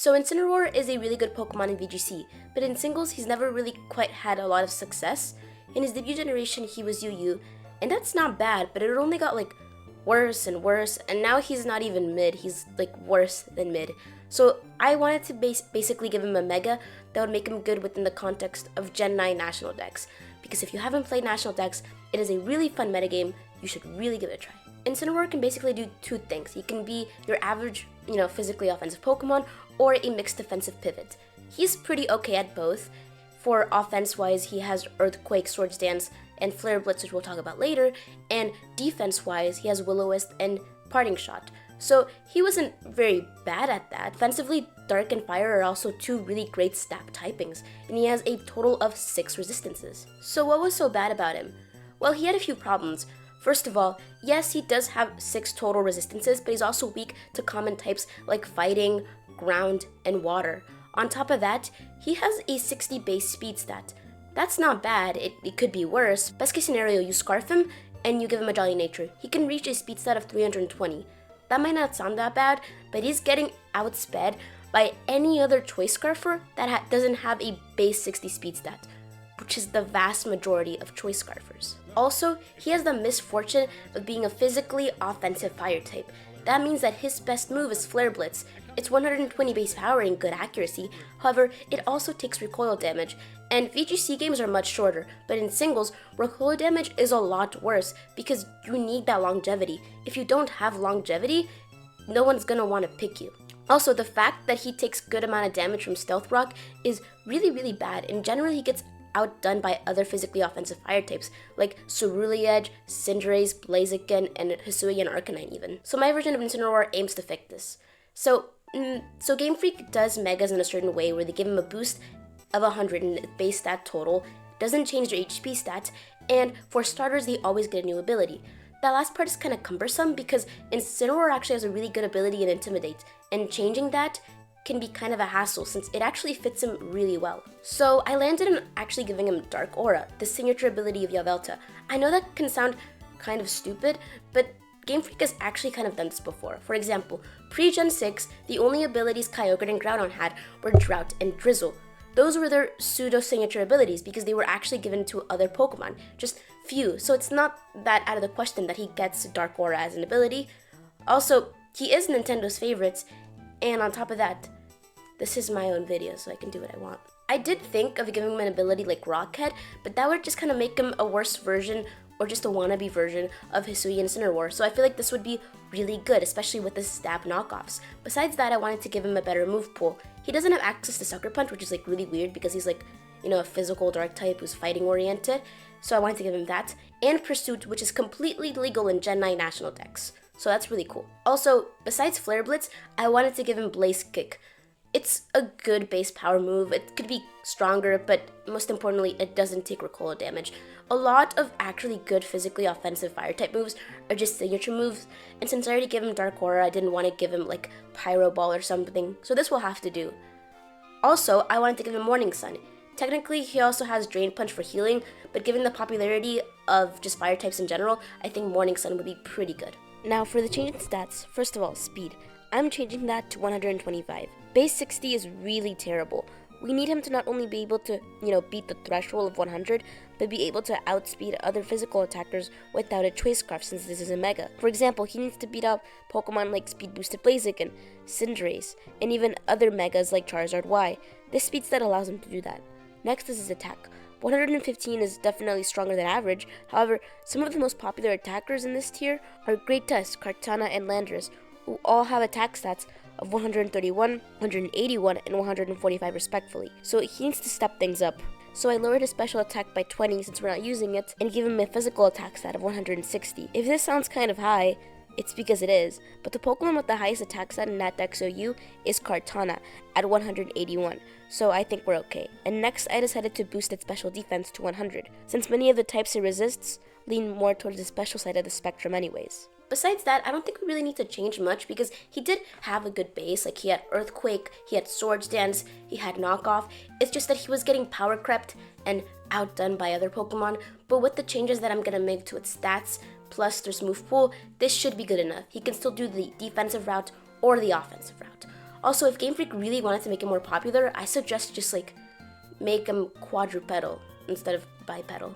So Incineroar is a really good Pokemon in VGC, but in singles he's never really quite had a lot of success. In his debut generation he was UU, and that's not bad, but it only got like worse and worse, and now he's not even mid, he's like worse than mid. So I wanted to basically give him a Mega that would make him good within the context of Gen 9 National Dex, because if you haven't played National Dex, it is a really fun metagame, you should really give it a try. Incineroar can basically do two things. He can be your average, physically offensive Pokemon, or a mixed defensive pivot. He's pretty okay at both. For offense-wise, he has Earthquake, Swords Dance, and Flare Blitz, which we'll talk about later, and defense-wise, he has Will-O-Wisp and Parting Shot. So he wasn't very bad at that. Defensively, Dark and Fire are also two really great stat typings, and he has a total of 6 resistances. So what was so bad about him? Well, he had a few problems. First of all, yes, he does have 6 total resistances, but he's also weak to common types like Fighting, Ground, and Water. On top of that, he has a 60 base speed stat. That's not bad, it could be worse. Best case scenario, you Scarf him, and you give him a Jolly Nature. He can reach a speed stat of 320. That might not sound that bad, but he's getting outsped by any other Choice Scarfer that doesn't have a base 60 speed stat, which is the vast majority of Choice Scarfers. Also, he has the misfortune of being a physically offensive fire type. That means that his best move is Flare Blitz. It's 120 base power and good accuracy, however, it also takes recoil damage, and VGC games are much shorter, but in singles, recoil damage is a lot worse because you need that longevity. If you don't have longevity, no one's gonna want to pick you. Also, the fact that he takes good amount of damage from Stealth Rock is really bad, and generally he gets outdone by other physically offensive fire types like Cerulean, Cinderace, Blaziken, and Hisuian Arcanine even. So my version of Incineroar aims to fix this. So Game Freak does Megas in a certain way where they give him a boost of 100 in base stat total, doesn't change their HP stats, and for starters they always get a new ability. That last part is kind of cumbersome because Incineroar actually has a really good ability in Intimidate, and changing that can be kind of a hassle since it actually fits him really well. So I landed on actually giving him Dark Aura, the signature ability of Yveltal. I know that can sound kind of stupid, but Game Freak has actually kind of done this before. For example, pre-Gen 6, the only abilities Kyogre and Groudon had were Drought and Drizzle. Those were their pseudo-signature abilities because they were actually given to other Pokemon, just few, so it's not that out of the question that he gets Dark Aura as an ability. Also, he is Nintendo's favorites, and on top of that, this is my own video, so I can do what I want. I did think of giving him an ability like Rockhead, but that would just kind of make him a worse version or just a wannabe version of Hisuian Incineroar, so I feel like this would be really good, especially with the stab knockoffs. Besides that, I wanted to give him a better move pool. He doesn't have access to Sucker Punch, which is like really weird because he's like, a physical dark type who's fighting oriented, so I wanted to give him that, and Pursuit, which is completely legal in Gen 9 National Dex, so that's really cool. Also, besides Flare Blitz, I wanted to give him Blaze Kick. It's a good base power move. It could be stronger, but most importantly, it doesn't take recoil damage. A lot of actually good physically offensive fire type moves are just signature moves, and since I already gave him Dark Aura, I didn't want to give him like Pyro Ball or something, so this will have to do. Also, I wanted to give him Morning Sun. Technically, he also has Drain Punch for healing, but given the popularity of just fire types in general, I think Morning Sun would be pretty good. Now, for the change in stats, first of all, speed. I'm changing that to 125. Base 60 is really terrible. We need him to not only be able to, beat the threshold of 100, but be able to outspeed other physical attackers without a Choice Scarf since this is a Mega. For example, he needs to beat out Pokemon like Speed Boosted Blaziken, Cinderace, and even other Megas like Charizard Y. This speed stat allows him to do that. Next is his attack. 115 is definitely stronger than average, however, some of the most popular attackers in this tier are Great Tusk, Kartana, and Landorus, who all have attack stats of 131, 181, and 145 respectively, so he needs to step things up. So I lowered his special attack by 20 since we're not using it, and gave him a physical attack stat of 160. If this sounds kind of high, it's because it is, but the Pokemon with the highest attack stat in that Dex OU is Kartana at 181, so I think we're okay. And next I decided to boost its special defense to 100, since many of the types it resists lean more towards the special side of the spectrum anyways. Besides that, I don't think we really need to change much because he did have a good base. Like, he had Earthquake, he had Swords Dance, he had Knockoff. It's just that he was getting power crept and outdone by other Pokemon. But with the changes that I'm going to make to its stats, plus there's move pool, this should be good enough. He can still do the defensive route or the offensive route. Also, if Game Freak really wanted to make him more popular, I suggest just like make him quadrupedal instead of bipedal.